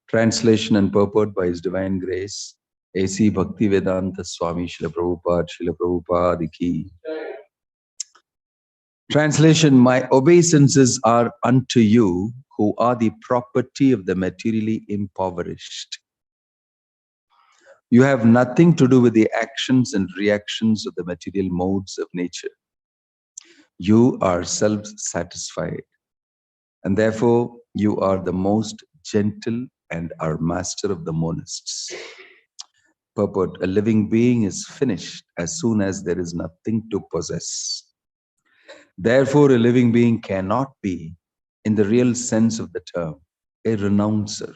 Translation and purport by His Divine Grace, HH Bhakti Vinoda Swami, Srila Prabhupada Ki. Translation: My obeisances are unto you who are the property of the materially impoverished. You have nothing to do with the actions and reactions of the material modes of nature. You are self-satisfied, and therefore you are the most gentle and are master of the monists. Purport: a living being is finished as soon as there is nothing to possess. Therefore, a living being cannot be, in the real sense of the term, a renouncer.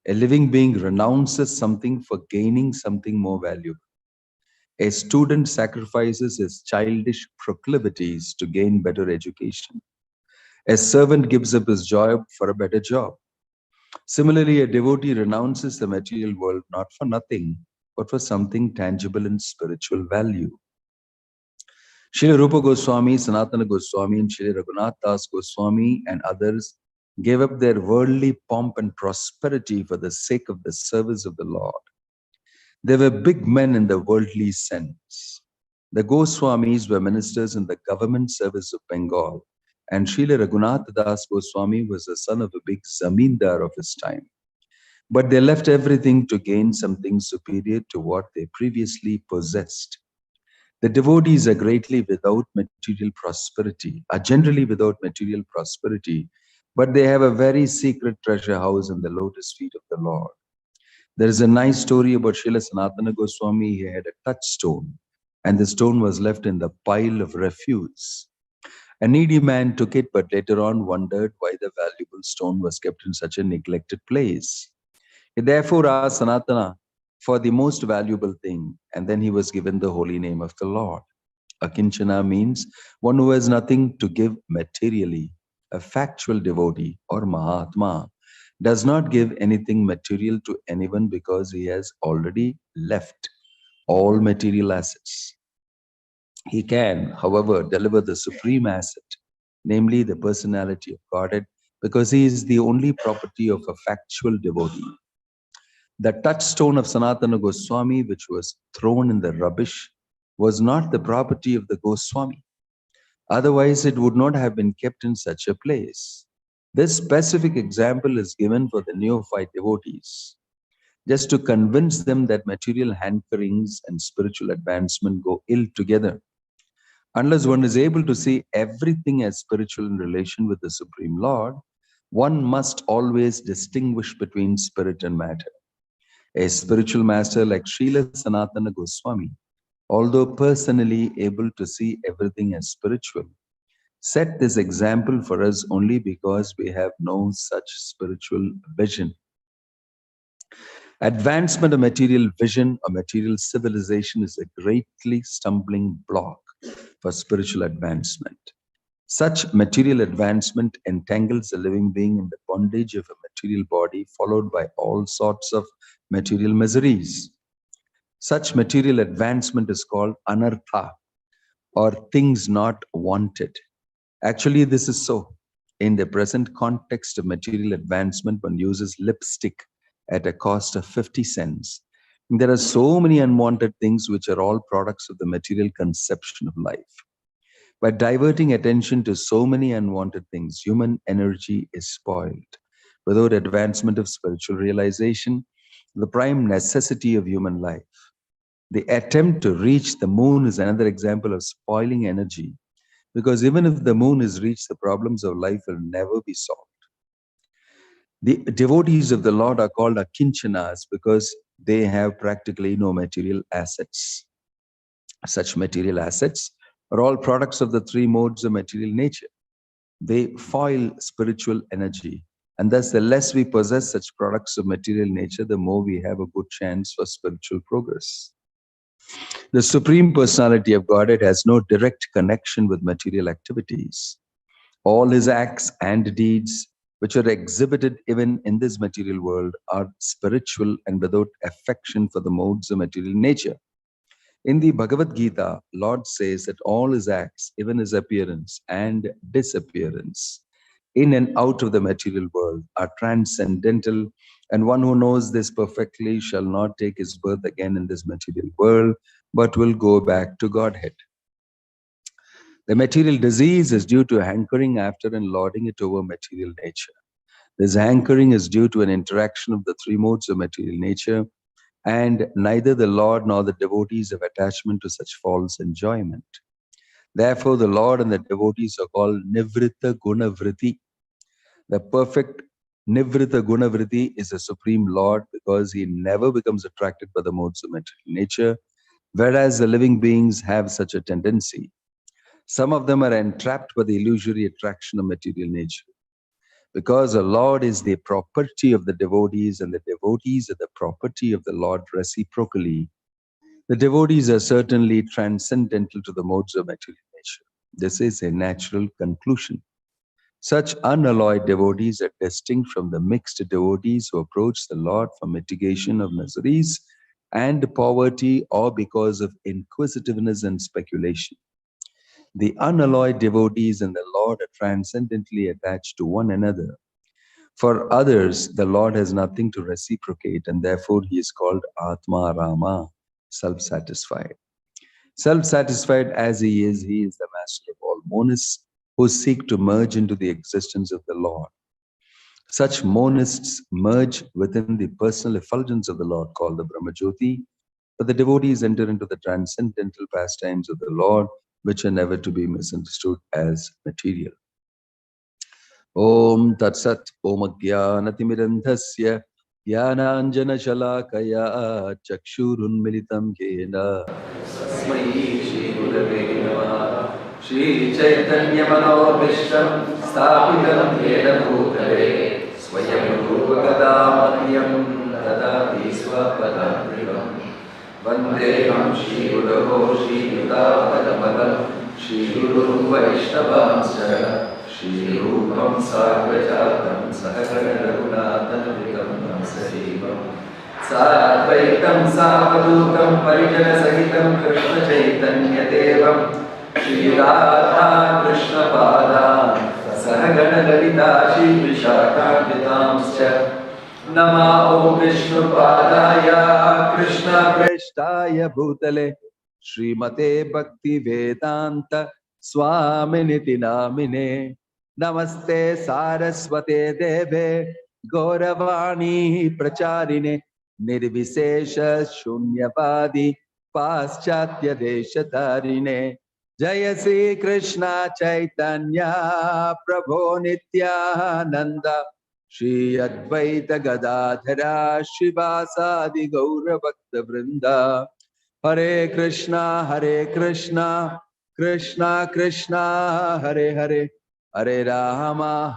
A living being renounces something for gaining something more valuable. A student sacrifices his childish proclivities to gain better education. A servant gives up his job for a better job. Similarly, a devotee renounces the material world not for nothing, but for something tangible and spiritual value. Srila Rupa Goswami, Sanatana Goswami, and Srila Raghunath Das Goswami and others gave up their worldly pomp and prosperity for the sake of the service of the Lord. They were big men in the worldly sense. The Goswamis were ministers in the government service of Bengal, and Srila Raghunath Das Goswami was the son of a big zamindar of his time. But they left everything to gain something superior to what they previously possessed. The devotees are greatly without material prosperity, are generally without material prosperity, but they have a very secret treasure house in the lotus feet of the Lord. There is a nice story about Srila Sanatana Goswami. He had a touchstone, and the stone was left in the pile of refuse. A needy man took it, but later on wondered why the valuable stone was kept in such a neglected place. He therefore asked Sanatana for the most valuable thing, and then he was given the holy name of the Lord. Akinchana means one who has nothing to give materially. A factual devotee or Mahatma does not give anything material to anyone because he has already left all material assets. He can, however, deliver the supreme asset, namely the personality of Godhead, because he is the only property of a factual devotee. The touchstone of Sanatana Goswami, which was thrown in the rubbish, was not the property of the Goswami. Otherwise, it would not have been kept in such a place. This specific example is given for the neophyte devotees, just to convince them that material hankerings and spiritual advancement go ill together. Unless one is able to see everything as spiritual in relation with the Supreme Lord, one must always distinguish between spirit and matter. A spiritual master like Srila Sanatana Goswami, although personally able to see everything as spiritual, set this example for us only because we have no such spiritual vision. Advancement of material vision or material civilization is a greatly stumbling block for spiritual advancement. Such material advancement entangles a living being in the bondage of a material body, followed by all sorts of material miseries. Such material advancement is called anartha, or things not wanted. Actually, this is so. In the present context of material advancement, one uses lipstick at a cost of 50 cents. There are so many unwanted things which are all products of the material conception of life. By diverting attention to so many unwanted things, human energy is spoiled. Without advancement of spiritual realization, the prime necessity of human life, the attempt to reach the moon is another example of spoiling energy, because even if the moon is reached, the problems of life will never be solved. The devotees of the Lord are called akinchanas because they have practically no material assets. Such material assets are all products of the three modes of material nature. They foil spiritual energy, and thus the less we possess such products of material nature, the more we have a good chance for spiritual progress. The Supreme Personality of Godhead has no direct connection with material activities. All his acts and deeds, which are exhibited even in this material world, are spiritual and without affection for the modes of material nature. In the Bhagavad Gita, Lord says that all his acts, even his appearance and disappearance, in and out of the material world are transcendental, and one who knows this perfectly shall not take his birth again in this material world, but will go back to Godhead. The material disease is due to hankering after and lording it over material nature. This hankering is due to an interaction of the three modes of material nature, and neither the Lord nor the devotees have attachment to such false enjoyment. Therefore, the Lord and the devotees are called Nivrita Gunavriti. The perfect Nivrita Gunavriti is the Supreme Lord because he never becomes attracted by the modes of material nature, whereas the living beings have such a tendency. Some of them are entrapped by the illusory attraction of material nature. Because the Lord is the property of the devotees and the devotees are the property of the Lord reciprocally, the devotees are certainly transcendental to the modes of material nature. This is a natural conclusion. Such unalloyed devotees are distinct from the mixed devotees who approach the Lord for mitigation of miseries and poverty or because of inquisitiveness and speculation. The unalloyed devotees and the Lord are transcendently attached to one another. For others, the Lord has nothing to reciprocate, and therefore he is called Atma Rama, self-satisfied. Self-satisfied as he is the master of all monists who seek to merge into the existence of the Lord. Such monists merge within the personal effulgence of the Lord called the Brahmajyoti, but the devotees enter into the transcendental pastimes of the Lord, which are never to be misunderstood as material. Om Tat Sat Om Jnanatimirandhasya Jnananjana Shalakaya Chakshurun Militam Yena Tasmai Shri Gurave Namaha Shri Chaitanya Manobhishtam Sthapitam Yena Bhutale Swayam Rupakadamahyam Tadati Swapadamrikam Vandeham Shri Guravo Shri Yudapadamadam Shri Guru Vaishnavamsya Shri Rupam Sarvajatam Sahagana Raghunathan Sahivam Sadvaitam Savadutam Parijana Sahitam Krishna Chaitanya Devam Shri Radha Krishna Padam Sahagana Lalita Shri Vishakhavitamscha Nama Om Vishnu Padaya Krishna Preshtaya Bhutale Srimate Bhakti Vedanta Swaminiti Namine Namaste Saraswate Deve Gauravani Pracharine Nirvisesha Shunyavadi Paschatya Deshatarine Jaya Sri Krishna Chaitanya Prabhu Nityananda Shri Advaita Gadadhara Shivasadi Gaura Bhakta Vrinda Hare Krishna Krishna Krishna Hare Hare Hare Rama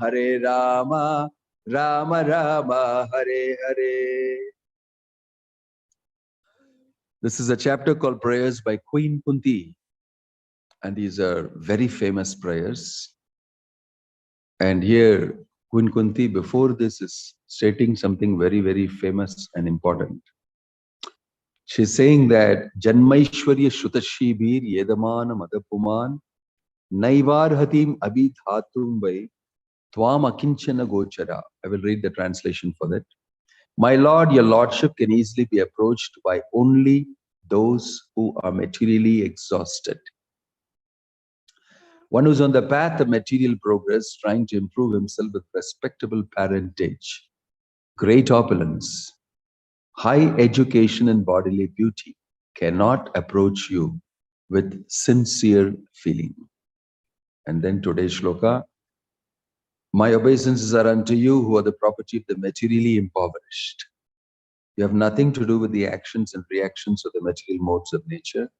Rama Rama Hare Hare. This is a chapter called Prayers by Queen Kunti, and these are very famous prayers. And here Queen Kunti before this is stating something very, very famous and important. She's saying that Janmaishwarya Shutashibir Yedamana Madapuman Naivarhatim Abhidhatum Vai Tvam Akinchana Gochara. I will read the translation for that. My Lord, your Lordship can easily be approached by only those who are materially exhausted. One who's on the path of material progress, trying to improve himself with respectable parentage, great opulence, high education and bodily beauty, cannot approach you with sincere feeling. And then today's shloka, my obeisances are unto you who are the property of the materially impoverished. You have nothing to do with the actions and reactions of the material modes of nature.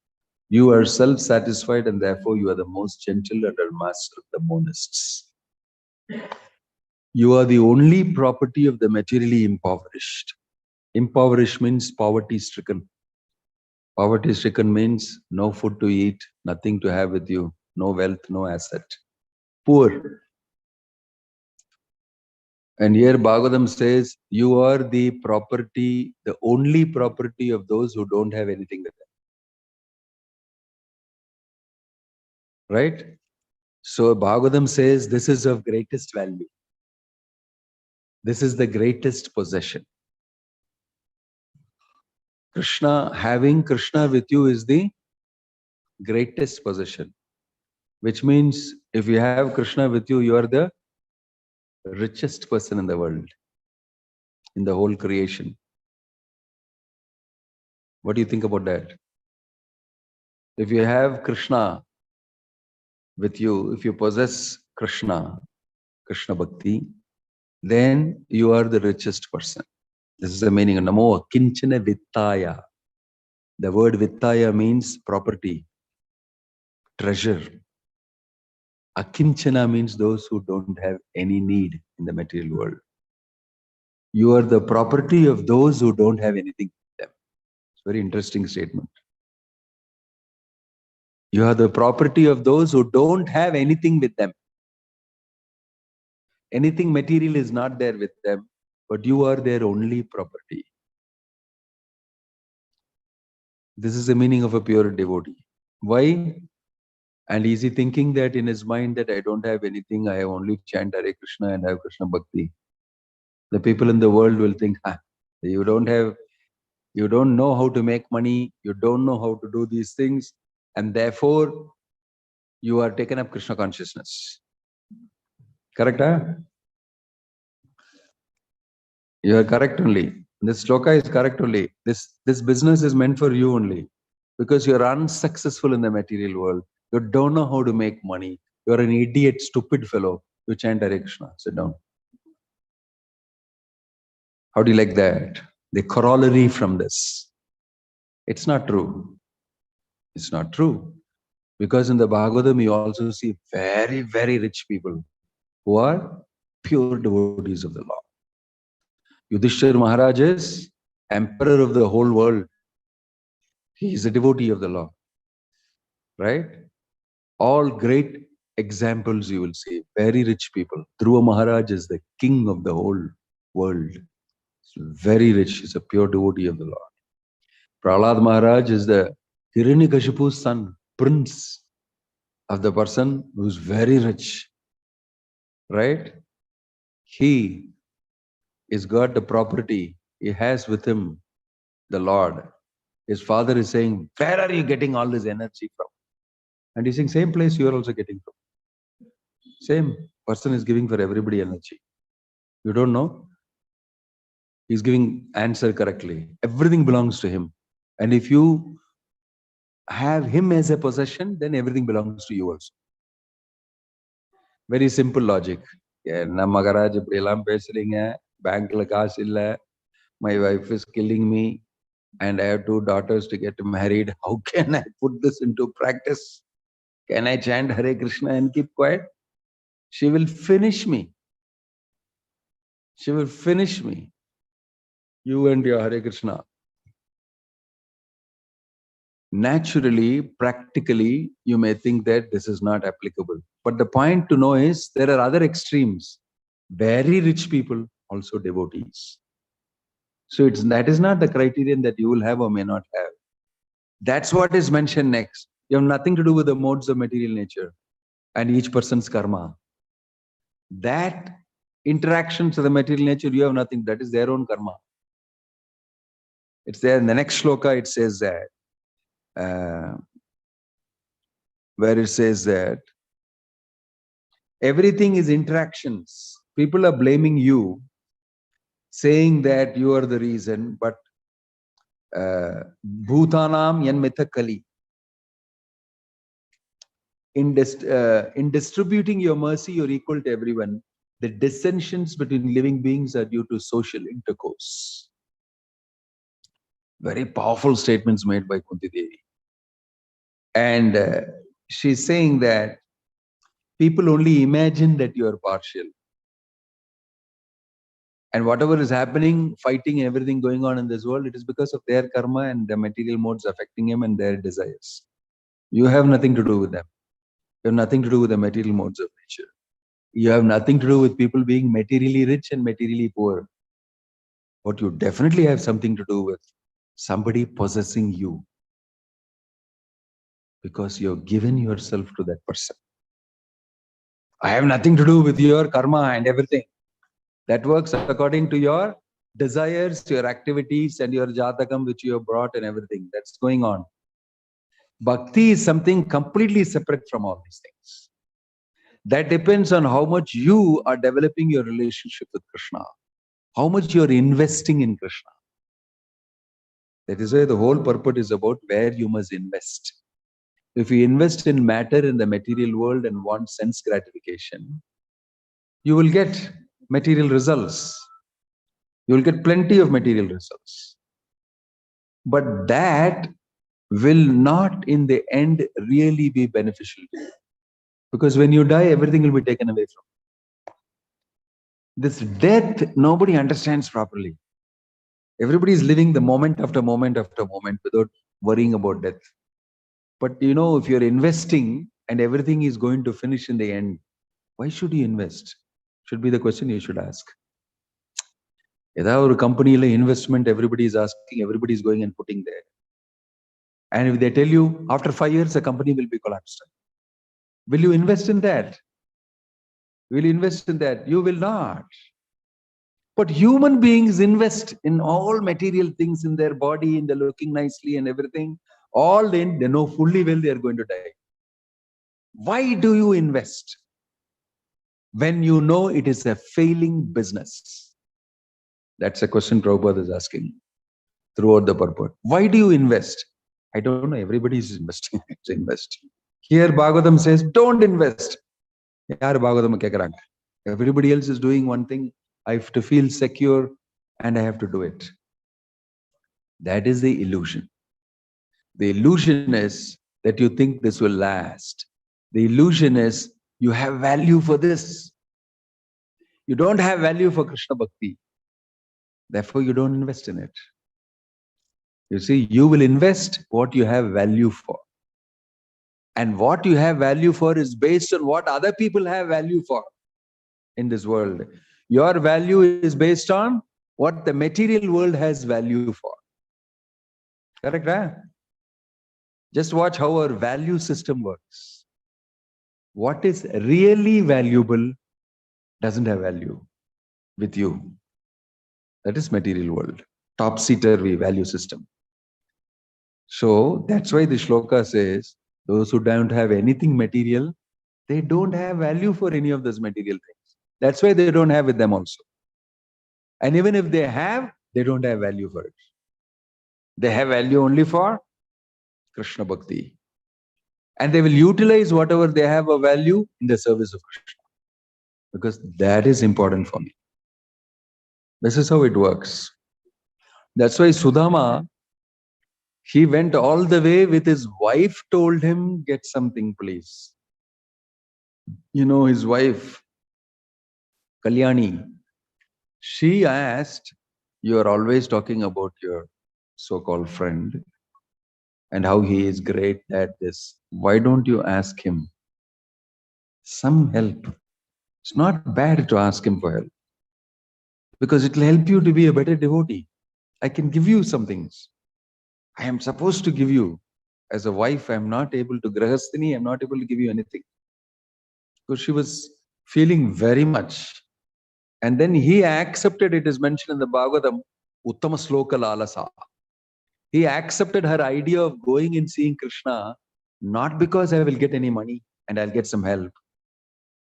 You are self-satisfied and therefore you are the most gentle and master of the monists. You are the only property of the materially impoverished. Impoverished means poverty-stricken. Poverty-stricken means no food to eat, nothing to have with you, no wealth, no asset. Poor. And here Bhagavatam says, you are the property, the only property of those who don't have anything with them. Right? So Bhagavatam says, this is of greatest value. This is the greatest possession. Having Krishna with you is the greatest possession. Which means if you have Krishna with you, you are the richest person in the world, in the whole creation. What do you think about that? If you have Krishna with you, if you possess Krishna Bhakti, then you are the richest person. This is the meaning of Namo Kinchana Vittaya. The word Vittaya means property, treasure. Akinchana means those who don't have any need in the material world. You are the property of those who don't have anything with them. It's a very interesting statement. You are the property of those who don't have anything with them. Anything material is not there with them, but you are their only property. This is the meaning of a pure devotee. Why? And is he thinking that in his mind that I don't have anything, I have only chant Hare Krishna and have Krishna Bhakti? The people in the world will think, you don't know how to make money, you don't know how to do these things, and therefore you are taken up Krishna consciousness. Correct, huh? You are correct only. This shloka is correct only. This business is meant for you only. Because you are unsuccessful in the material world. You don't know how to make money. You are an idiot, stupid fellow. You chant Hare Krishna. Sit down. How do you like that? The corollary from this. It's not true. It's not true. Because in the Bhagavatam, you also see very, very rich people who are pure devotees of the Lord. Yudhishthira Maharaj is emperor of the whole world. He is a devotee of the Lord. Right? All great examples you will see. Very rich people. Dhruva Maharaj is the king of the whole world. He's very rich. He's a pure devotee of the Lord. Prahlad Maharaj is the Hiranyakashipu's son, prince of the person who's very rich. Right? He is got the property. He has with him the Lord. His father is saying, where are you getting all this energy from? And he's saying, same place you are also getting from. Same person is giving for everybody energy. You don't know? He's giving answer correctly. Everything belongs to him. And if you have him as a possession, then everything belongs to you also. Very simple logic. My wife is killing me and I have 2 daughters to get married. How can I put this into practice? Can I chant Hare Krishna and keep quiet? She will finish me. She will finish me. You and your Hare Krishna. Naturally, practically, you may think that this is not applicable. But the point to know is there are other extremes. Very rich people, also devotees. So that is not the criterion that you will have or may not have. That's what is mentioned next. You have nothing to do with the modes of material nature and each person's karma. That interactions of the material nature, you have nothing. That is their own karma. It's there in the next shloka. It says that where it says that everything is interactions. People are blaming you, saying that you are the reason, but bhutanam yanmitha kali. In distributing your mercy, you're equal to everyone. The dissensions between living beings are due to social intercourse. Very powerful statements made by Kunti Devi. And she's saying that people only imagine that you are partial. And whatever is happening, fighting, everything going on in this world, it is because of their karma and the material modes affecting him and their desires. You have nothing to do with them. You have nothing to do with the material modes of nature. You have nothing to do with people being materially rich and materially poor. What you definitely have something to do with somebody possessing you. Because you have given yourself to that person. I have nothing to do with your karma and everything. That works according to your desires, your activities, and your jatakam which you have brought and everything. That's going on. Bhakti is something completely separate from all these things. That depends on how much you are developing your relationship with Krishna, how much you are investing in Krishna. That is why the whole purport is about where you must invest. If you invest in matter in the material world and want sense gratification, you will get material results. You will get plenty of material results. But that will not in the end really be beneficial to you. Because when you die, everything will be taken away from you. This death, nobody understands properly. Everybody is living the moment after moment after moment without worrying about death. But you know, if you're investing and everything is going to finish in the end, why should you invest? Should be the question you should ask. Either company investment, everybody is asking, everybody is going and putting there. And if they tell you after 5 years, the company will be collapsed. Will you invest in that? Will you invest in that? You will not. But human beings invest in all material things in their body, in the looking nicely and everything. All then they know fully well they are going to die. Why do you invest when you know it is a failing business? That's a question Prabhupada is asking throughout the purport. Why do you invest? I don't know. Everybody is investing. Invest. Here Bhagavatam says, don't invest. Everybody else is doing one thing. I have to feel secure and I have to do it. That is the illusion. The illusion is that you think this will last. The illusion is you have value for this. You don't have value for Krishna Bhakti. Therefore, you don't invest in it. You see, you will invest what you have value for. And what you have value for is based on what other people have value for in this world. Your value is based on what the material world has value for. Correct, right? Just watch how our value system works. What is really valuable doesn't have value with you. That is material world. Topsy-turvy value system. So that's why the shloka says, those who don't have anything material, they don't have value for any of those material things. That's why they don't have with them also. And even if they have, they don't have value for it. They have value only for Krishna Bhakti. And they will utilize whatever they have a value in the service of Krishna. Because that is important for me. This is how it works. That's why Sudama, he went all the way with his wife, told him, get something, please. You know, his wife, Kalyani, she asked, you are always talking about your so-called friend and how he is great at this. Why don't you ask him some help? It's not bad to ask him for help because it will help you to be a better devotee. I can give you some things. I am supposed to give you. As a wife, I am not able to, Grahasthini, I am not able to give you anything. Because she was feeling very much. And then he accepted, it is mentioned in the Bhagavatam, Uttama Sloka Lalasa. He accepted her idea of going and seeing Krishna, not because I will get any money and I'll get some help.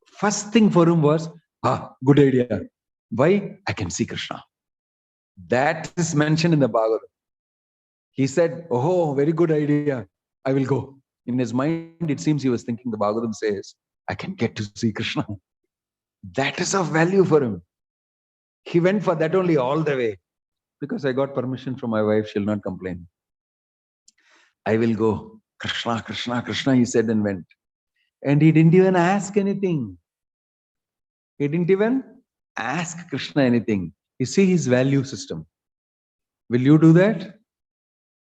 First thing for him was, good idea. Why? I can see Krishna. That is mentioned in the Bhagavatam. He said, oh, very good idea. I will go. In his mind, it seems he was thinking, the Bhagavatam says, I can get to see Krishna. That is of value for him. He went for that only all the way. Because I got permission from my wife, she'll not complain. I will go. Krishna, Krishna, Krishna, he said and went. And he didn't even ask anything. He didn't even ask Krishna anything. You see his value system. Will you do that?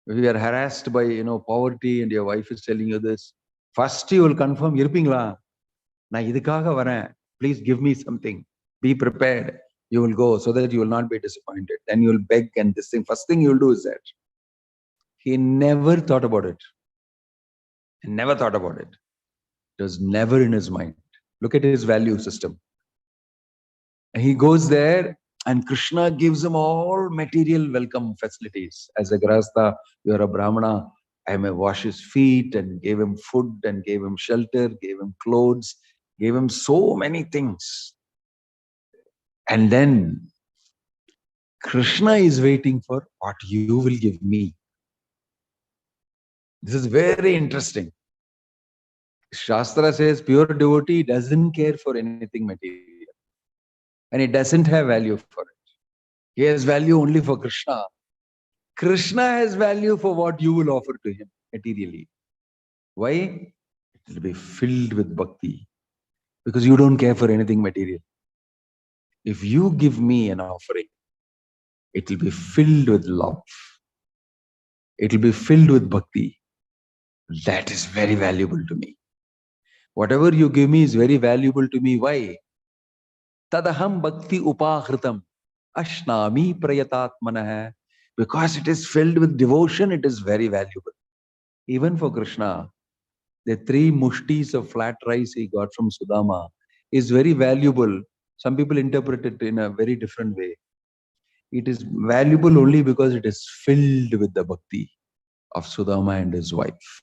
If you are harassed by, poverty and your wife is telling you this, first you will confirm, irpingla. Na idukkaga varen. Please give me something. Be prepared. You will go so that you will not be disappointed. Then you will beg and this thing. First thing you will do is that. He never thought about it. He never thought about it. It was never in his mind. Look at his value system. He goes there and Krishna gives him all material welcome facilities. As a Grahastha, you're a Brahmana. I may wash his feet and gave him food and gave him shelter, gave him clothes, gave him so many things. And then Krishna is waiting for what you will give me. This is very interesting. Shastra says pure devotee doesn't care for anything material. And he doesn't have value for it. He has value only for Krishna. Krishna has value for what you will offer to him materially. Why? It will be filled with bhakti. Because you don't care for anything material. If you give me an offering, it will be filled with love. It will be filled with bhakti. That is very valuable to me. Whatever you give me is very valuable to me. Why? Tadaham bhakti upahritam ashnami prayatatmanah. Because it is filled with devotion, it is very valuable. Even for Krishna, the 3 mushtis of flat rice he got from Sudama is very valuable. Some people interpret it in a very different way. It is valuable only because it is filled with the bhakti of Sudama and his wife.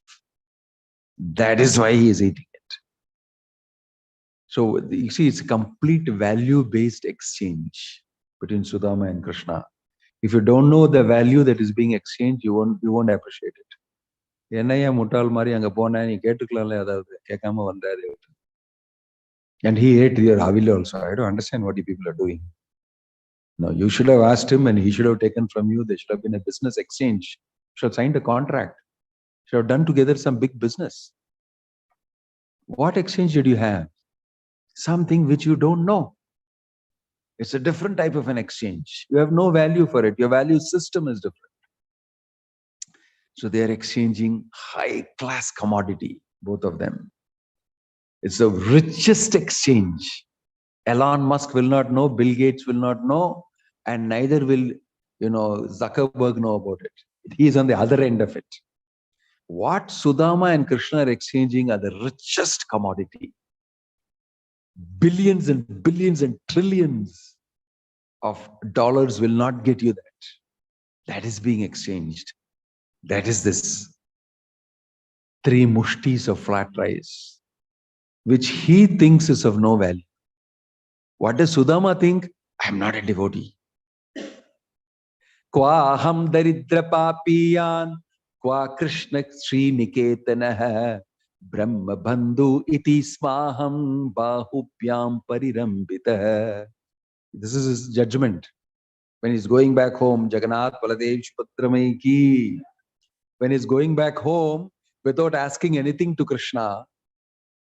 That is why he is eating it. So you see, it's a complete value-based exchange between Sudama and Krishna. If you don't know the value that is being exchanged, you won't appreciate it. என்னையா முட்டாள் மாதிரி அங்க போன நீ கேட்டுக்கலாம்ல அதாவது கேட்காம வந்தாரு. And he ate your avil also. I don't understand what you people are doing. No, you should have asked him and he should have taken from you. There should have been a business exchange. You should have signed a contract. You should have done together some big business. What exchange did you have? Something which you don't know. It's a different type of an exchange. You have no value for it. Your value system is different. So they are exchanging high-class commodity, both of them. It's the richest exchange. Elon Musk will not know, Bill Gates will not know, and neither will, Zuckerberg know about it. He is on the other end of it. What Sudama and Krishna are exchanging are the richest commodity. Billions and billions and trillions of dollars will not get you that. That is being exchanged. That is this 3 mushtis of flat rice, which he thinks is of no value. What does Sudama think? I am not a devotee. Kwa aham daridra papiyan, kwa Krishna Sri Niketanah, Brahma Bandhu iti smaham bahupyam parirambitah. This is his judgment. When he's going back home, Jagannath Baladev Shupatramai ki. When he's going back home, without asking anything to Krishna,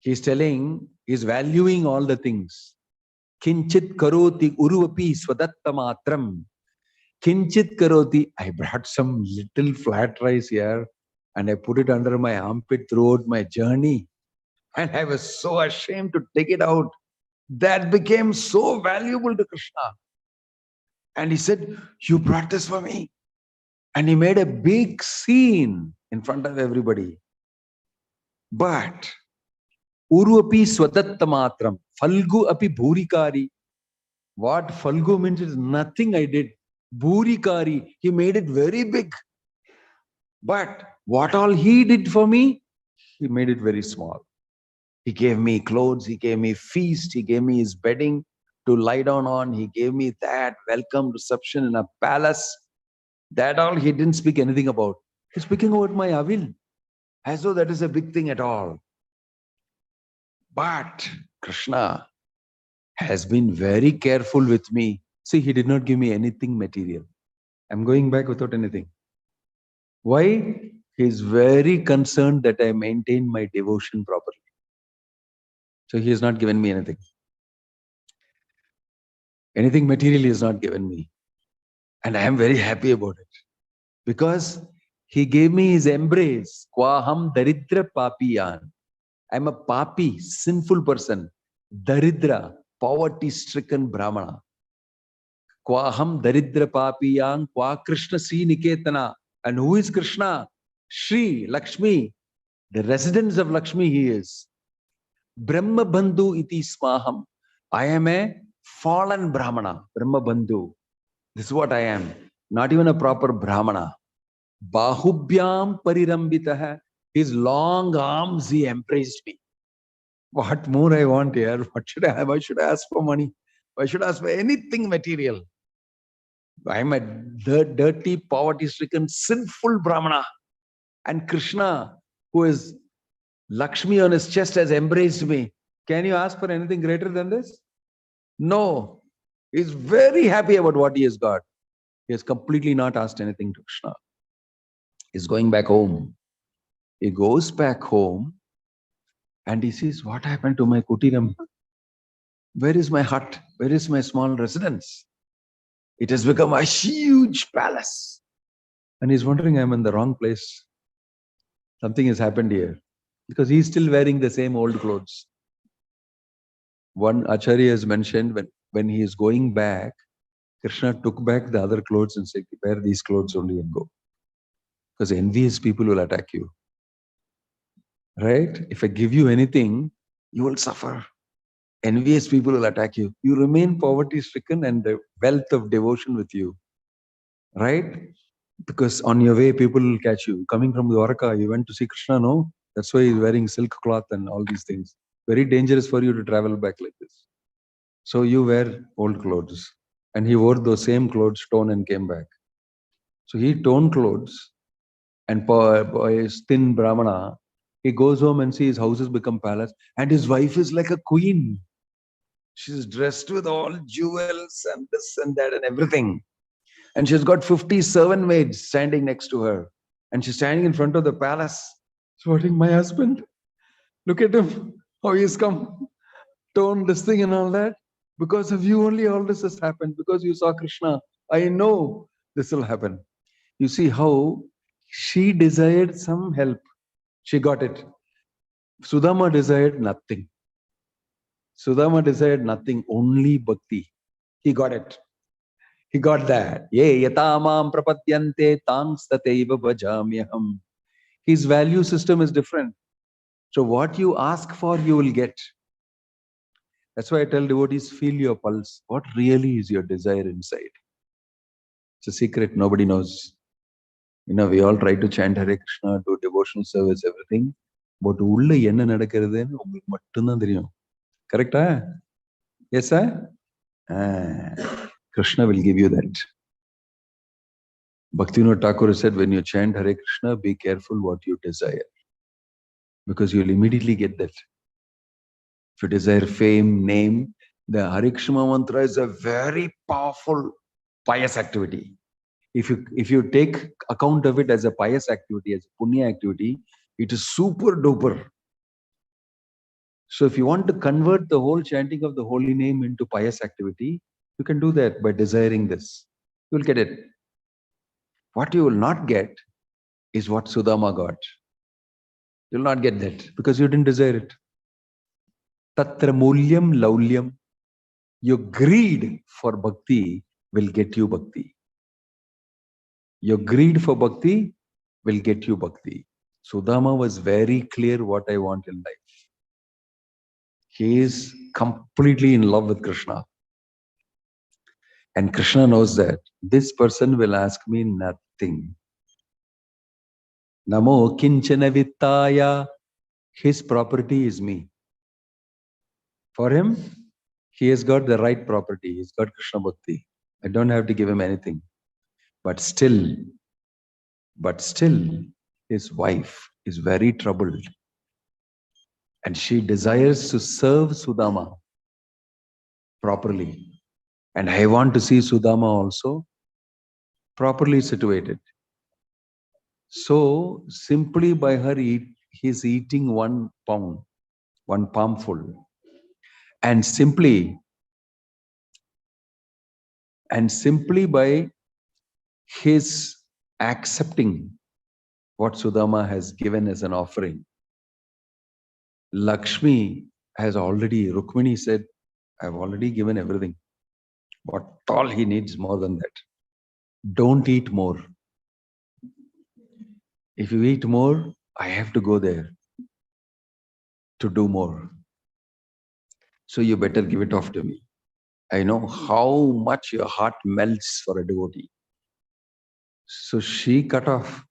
he's telling, he's valuing all the things. Kinchit karoti uruvapi swadattamatram. Kinchit karoti. I brought some little flat rice here and I put it under my armpit throughout my journey. And I was so ashamed to take it out. That became so valuable to Krishna. And he said, you brought this for me. And he made a big scene in front of everybody. But Uru api swadattamatram, Falgu api bhurikari. What Falgu means is nothing I did. Bhurikari, he made it very big. But what all he did for me, he made it very small. He gave me clothes, he gave me feast, he gave me his bedding to lie down on. He gave me that welcome reception in a palace. That all he didn't speak anything about. He's speaking about my avil, as though that is a big thing at all. But Krishna has been very careful with me. See, he did not give me anything material. I'm going back without anything. Why? He's very concerned that I maintain my devotion properly. So he has not given me anything. Anything material he has not given me. And I am very happy about it. Because he gave me his embrace. Kwaham daridra papiyan. I'm a papi, sinful person. Daridra, poverty-stricken Brahmana. Kwaham daridra papiyan, kwa Krishna Sri Niketana. And who is Krishna? Shri, Lakshmi. The residence of Lakshmi he is. Brahma Bandhu iti smaham. I am a fallen Brahmana, Brahma Bandhu. This is what I am. Not even a proper Brahmana. Bahubhyam parirambitaha. His long arms, he embraced me. What more I want here? What should I have? Why should I ask for money? Why should I ask for anything material? I'm a dirty, poverty-stricken, sinful Brahmana. And Krishna, who is Lakshmi on his chest, has embraced me. Can you ask for anything greater than this? No. He's very happy about what he has got. He has completely not asked anything to Krishna. He's going back home. He goes back home and he sees, what happened to my kutiram? Where is my hut? Where is my small residence? It has become a huge palace. And he's wondering, I'm in the wrong place. Something has happened here. Because he's still wearing the same old clothes. One Acharya has mentioned when he is going back, Krishna took back the other clothes and said, wear these clothes only and go. Because envious people will attack you. Right? If I give you anything, you will suffer. Envious people will attack you. You remain poverty-stricken and the wealth of devotion with you. Right? Because on your way, people will catch you. Coming from Dwarka, you went to see Krishna, no? That's why he's wearing silk cloth and all these things. Very dangerous for you to travel back like this. So you wear old clothes. And he wore those same clothes, torn, and came back. So he torn clothes, and for his thin Brahmana, he goes home and sees his house has become palace, and his wife is like a queen. She's dressed with all jewels and this and that and everything. And she's got 50 servant maids standing next to her. And she's standing in front of the palace. Sorting, my husband, look at him, how he's come, torn this thing and all that. Because of you only all this has happened. Because you saw Krishna. I know this will happen. You see how she desired some help. She got it. Sudama desired nothing. Sudama desired nothing, only bhakti. He got it. He got that. Ye yatamam prapadyante tangstateva bhajamyaham. His value system is different. So what you ask for, you will get. That's why I tell devotees, feel your pulse. What really is your desire inside? It's a secret, nobody knows. You know, we all try to chant Hare Krishna, do devotional service, everything. But ulla enna nadakkuradhu ungalku mattum theriyum. Correct? Yes, sir? Krishna will give you that. Bhakti Vinoda Thakur said, when you chant Hare Krishna, be careful what you desire. Because you'll immediately get that. If you desire fame, name, the Hare Krishna mantra is a very powerful pious activity. If you take account of it as a pious activity, as a punya activity, it is super duper. So if you want to convert the whole chanting of the holy name into pious activity, you can do that by desiring this. You will get it. What you will not get is what Sudama got. You will not get that because you didn't desire it. Tatra mulyam laulyam. Your greed for bhakti will get you bhakti. Your greed for bhakti will get you bhakti. Sudama was very clear what I want in life. He is completely in love with Krishna. And Krishna knows that this person will ask me nothing. Namo kinchana vittaya. His property is me. For him, he has got the right property. He's got Krishna Bhakti. I don't have to give him anything. But still, his wife is very troubled. And she desires to serve Sudama properly. And I want to see Sudama also properly situated. So, simply by her he's eating 1 pound, 1 palmful. And simply by his accepting what Sudama has given as an offering, Lakshmi has already, Rukmini said, I've already given everything. What all he needs more than that. Don't eat more. If you eat more, I have to go there to do more. So you better give it off to me. I know how much your heart melts for a devotee. So she cut off.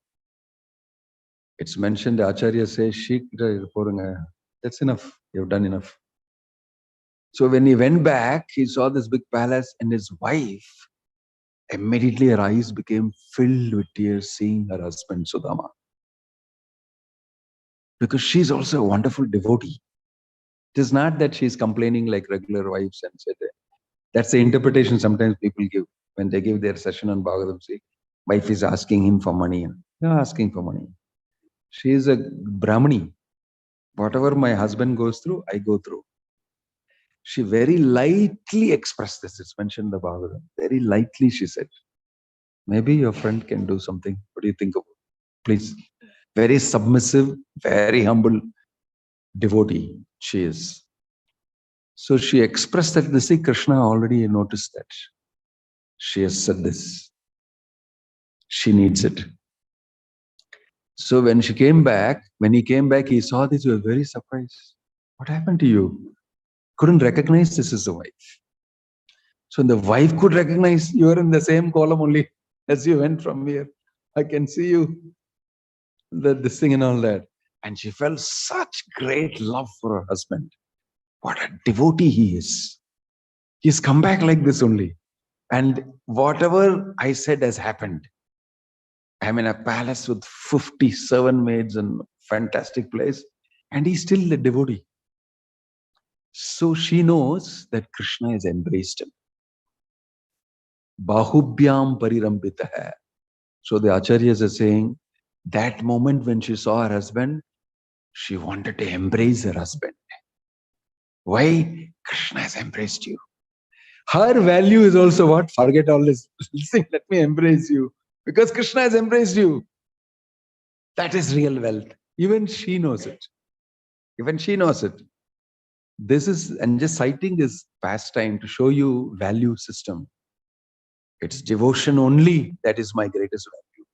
It's mentioned, the Acharya says, that's enough. You've done enough. So when he went back, he saw this big palace, and his wife, immediately her eyes became filled with tears seeing her husband Sudama. Because she's also a wonderful devotee. It is not that she's complaining like regular wives and said that. That's the interpretation sometimes people give when they give their session on Bhagavatam. Say, wife is asking him for money. Not asking for money. She is a Brahmani. Whatever my husband goes through, I go through. She very lightly expressed this. It's mentioned in the Bhagavatam. Very lightly she said, maybe your friend can do something. What do you think of it? Please. Very submissive, very humble devotee she is. So she expressed that, this see, Krishna already noticed that. She has said this. She needs it. So when he came back, he saw this, he was very surprised. What happened to you? Couldn't recognize this as a wife. So the wife could recognize, you are in the same column only as you went from here. I can see you, this thing and all that. And she felt such great love for her husband. What a devotee he is. He's come back like this only. And whatever I said has happened. I'm in a palace with 57 maids and fantastic place. And he's still a devotee. So she knows that Krishna has embraced him. Bahubhyam parirambita. So the acharyas are saying, that moment when she saw her husband, she wanted to embrace her husband. Why? Krishna has embraced you. Her value is also what? Forget all this. Let me embrace you. Because Krishna has embraced you. That is real wealth. Even she knows it. Even she knows it. This is, and just citing this pastime to show you value system. It's devotion only that is my greatest value.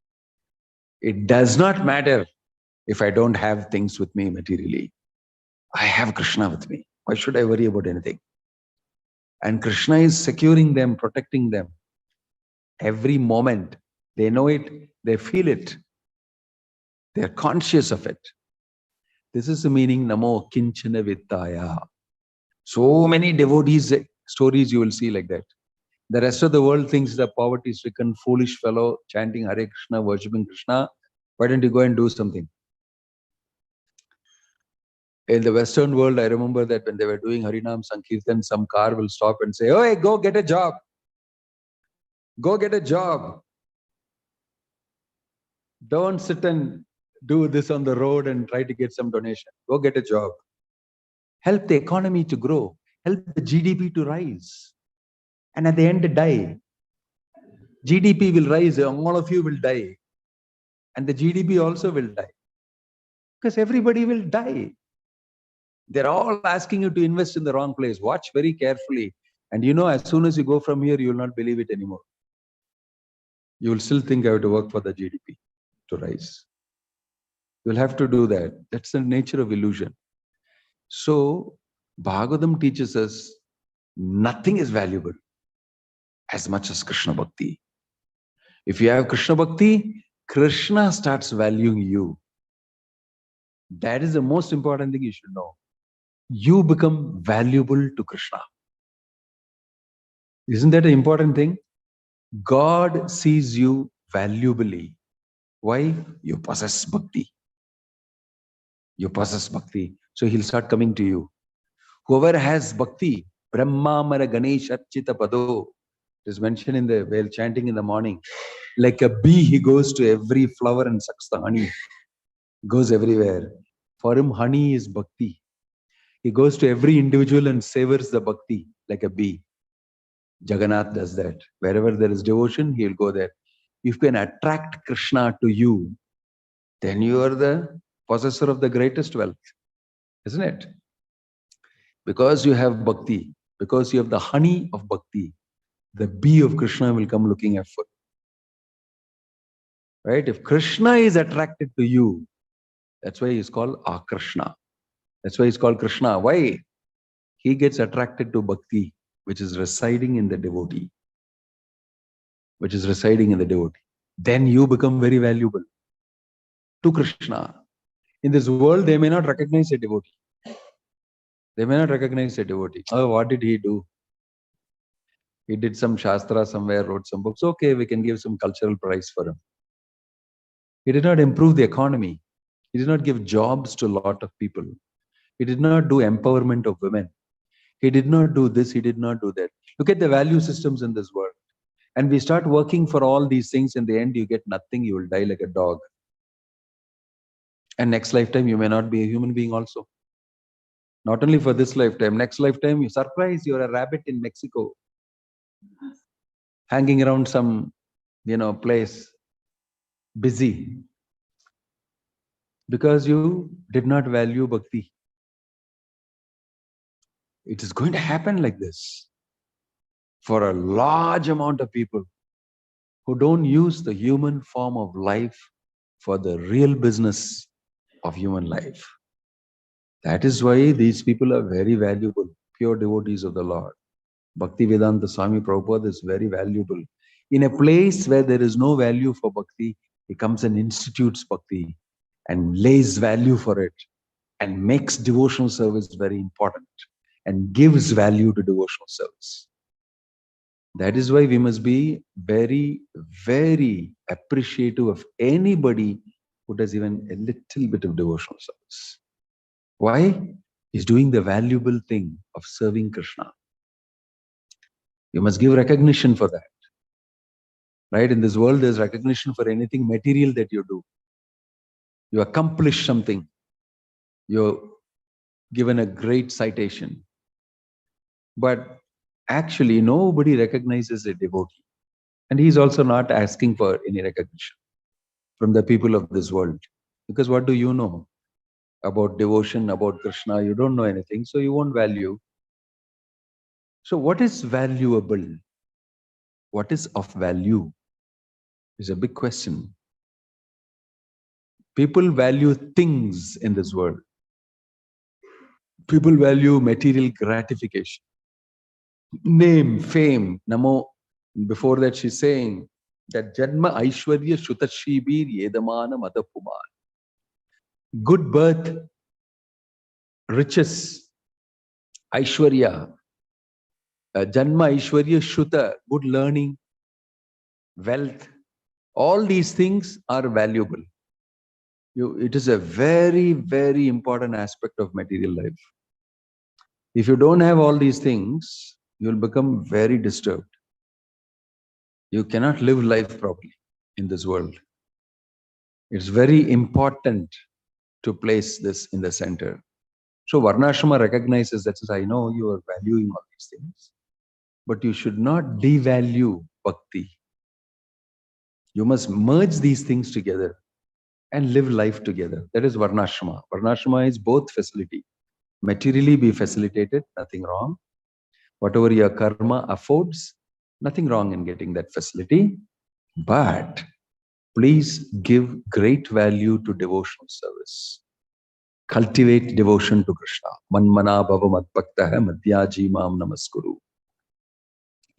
It does not matter if I don't have things with me materially. I have Krishna with me. Why should I worry about anything? And Krishna is securing them, protecting them. Every moment. They know it, they feel it. They are conscious of it. This is the meaning, Namo Kinchana Vittaya. So many devotees stories you will see like that. The rest of the world thinks the poverty-stricken, foolish fellow chanting Hare Krishna, worshipping Krishna. Why don't you go and do something? In the Western world, I remember that when they were doing Harinam Sankirtan, some car will stop and say, "Oh, hey, go get a job. Go get a job. Don't sit and do this on the road and try to get some donation. Go get a job. Help the economy to grow. Help the GDP to rise. And at the end, die. GDP will rise. All of you will die. And the GDP also will die. Because everybody will die. They're all asking you to invest in the wrong place. Watch very carefully. And you know, as soon as you go from here, you will not believe it anymore. You will still think I have to work for the GDP to rise. You'll have to do that. That's the nature of illusion. So, Bhagavatam teaches us nothing is valuable as much as Krishna Bhakti. If you have Krishna Bhakti, Krishna starts valuing you. That is the most important thing you should know. You become valuable to Krishna. Isn't that an important thing? God sees you valuably. Why? You possess bhakti. You possess bhakti. So he'll start coming to you. Whoever has bhakti, Brahma Mara Ganesh Archita Pado, it is mentioned in the while chanting in the morning. Like a bee, he goes to every flower and sucks the honey. Goes everywhere. For him, honey is bhakti. He goes to every individual and savors the bhakti like a bee. Jagannath does that. Wherever there is devotion, he will go there. If you can attract Krishna to you, then you are the possessor of the greatest wealth, isn't it? Because you have bhakti, because you have the honey of bhakti, the bee of Krishna will come looking at food. Right? If Krishna is attracted to you, that's why he's called Akrishna. That's why he's called Krishna. Why? He gets attracted to bhakti. which is residing in the devotee, then you become very valuable to Krishna. In this world, they may not recognize a devotee. Oh, what did he do? He did some Shastra somewhere, wrote some books. Okay, we can give some cultural prize for him. He did not improve the economy. He did not give jobs to a lot of people. He did not do empowerment of women. He did not do this. He did not do that. Look at the value systems in this world. And we start working for all these things. In the end, you get nothing. You will die like a dog. And next lifetime, you may not be a human being also. Not only for this lifetime. Next lifetime, you surprise, you're a rabbit in Mexico. Hanging around some, place. Busy. Because you did not value bhakti. It is going to happen like this for a large amount of people who don't use the human form of life for the real business of human life. That is why these people are very valuable, pure devotees of the Lord. Bhakti Vedanta Swami Prabhupada is very valuable. In a place where there is no value for bhakti, he comes and institutes bhakti and lays value for it and makes devotional service very important and gives value to devotional service. That is why we must be very, very appreciative of anybody who does even a little bit of devotional service. Why? He's doing the valuable thing of serving Krishna. You must give recognition for that. Right? In this world, there's recognition for anything material that you do. You accomplish something. You're given a great citation. But actually, nobody recognizes a devotee. And he's also not asking for any recognition from the people of this world. Because what do you know about devotion, about Krishna? You don't know anything, so you won't value. So what is valuable? What is of value? Is a big question. People value things in this world. People value material gratification. Name, fame, namo. Before that, she's saying that Janma Aishwarya Shutashibir Yedamana Madapuman. Good birth, riches, Aishwarya, Janma Aishwarya Shuta, good learning, wealth. All these things are valuable. It is a very, very important aspect of material life. If you don't have all these things, you will become very disturbed. You cannot live life properly in this world. It's very important to place this in the center. So Varnasrama recognizes that, says, I know you are valuing all these things, but you should not devalue bhakti. You must merge these things together and live life together. That is Varnasrama. Varnasrama is both facility. Materially be facilitated, nothing wrong. Whatever your karma affords, nothing wrong in getting that facility. But please give great value to devotional service. Cultivate devotion to Krishna. Manmana bhava madbhaktaha madhyaji mam namaskuru.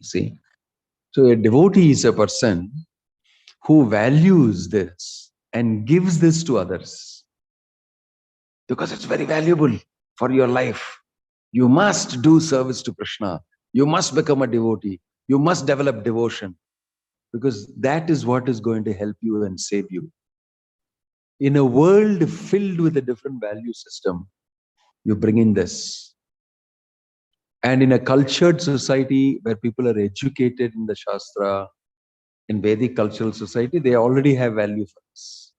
See? So a devotee is a person who values this and gives this to others. Because it's very valuable for your life. You must do service to Krishna. You must become a devotee. You must develop devotion. Because that is what is going to help you and save you. In a world filled with a different value system, you bring in this. And in a cultured society where people are educated in the Shastra, in Vedic cultural society, they already have value for this.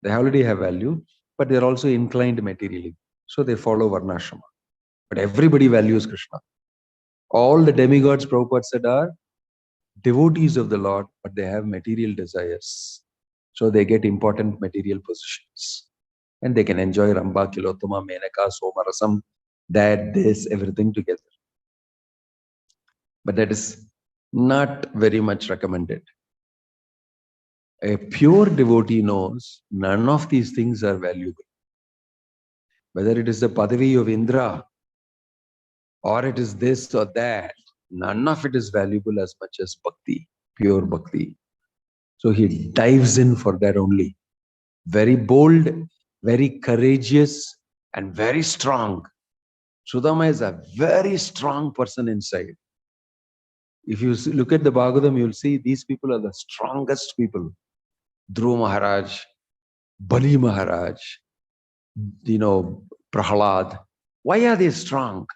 They already have value, but they're also inclined materially. So they follow Varnasrama. But everybody values Krishna. All the demigods, Prabhupada said, are devotees of the Lord, but they have material desires. So they get important material positions. And they can enjoy Ramba, Kilotama, Menaka, Somarasam, that, this, everything together. But that is not very much recommended. A pure devotee knows none of these things are valuable. Whether it is the Padavi of Indra or it is this or that. None of it is valuable as much as bhakti, pure bhakti. So he dives in for that only. Very bold, very courageous, and very strong. Sudama is a very strong person inside. If you look at the Bhagavatam, you'll see these people are the strongest people. Dhruva Maharaj, Bali Maharaj, Prahlad. Why are they strong?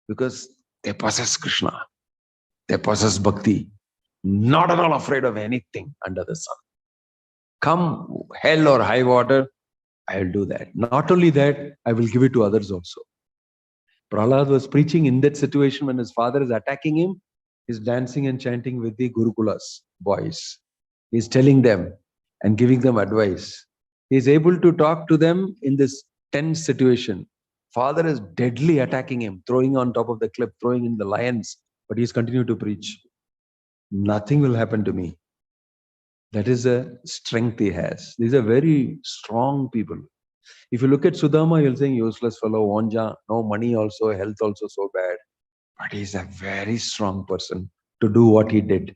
Because they possess Krishna. They possess bhakti. Not at all afraid of anything under the sun. Come hell or high water, I will do that. Not only that, I will give it to others also. Prahlad was preaching in that situation when his father is attacking him. He's dancing and chanting with the Gurukulas boys. He's telling them and giving them advice. He's able to talk to them in this tense situation. Father is deadly attacking him, throwing on top of the cliff, throwing in the lions, but he's continued to preach. Nothing will happen to me. That is a strength he has. These are very strong people. If you look at Sudama, you'll think useless fellow, Wanja, no money also, health also so bad. But he's a very strong person to do what he did.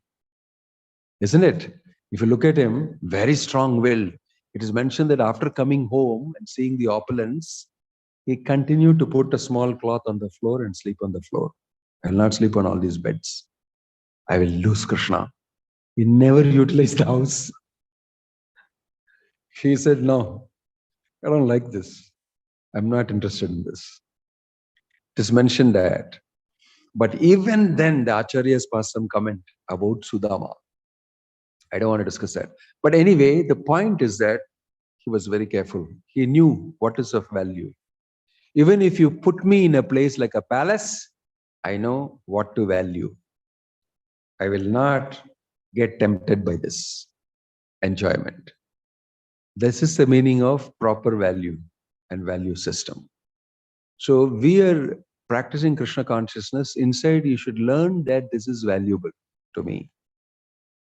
Isn't it? If you look at him, very strong-willed. It is mentioned that after coming home and seeing the opulence, he continued to put a small cloth on the floor and sleep on the floor. I will not sleep on all these beds. I will lose Krishna. He never utilized the house. He said, no, I don't like this. I'm not interested in this. It is mentioned that. But even then, the Acharyas passed some comment about Sudama. I don't want to discuss that. But anyway, the point is that he was very careful. He knew what is of value. Even if you put me in a place like a palace, I know what to value. I will not get tempted by this enjoyment. This is the meaning of proper value and value system. So we are practicing Krishna consciousness. Inside, you should learn that this is valuable to me.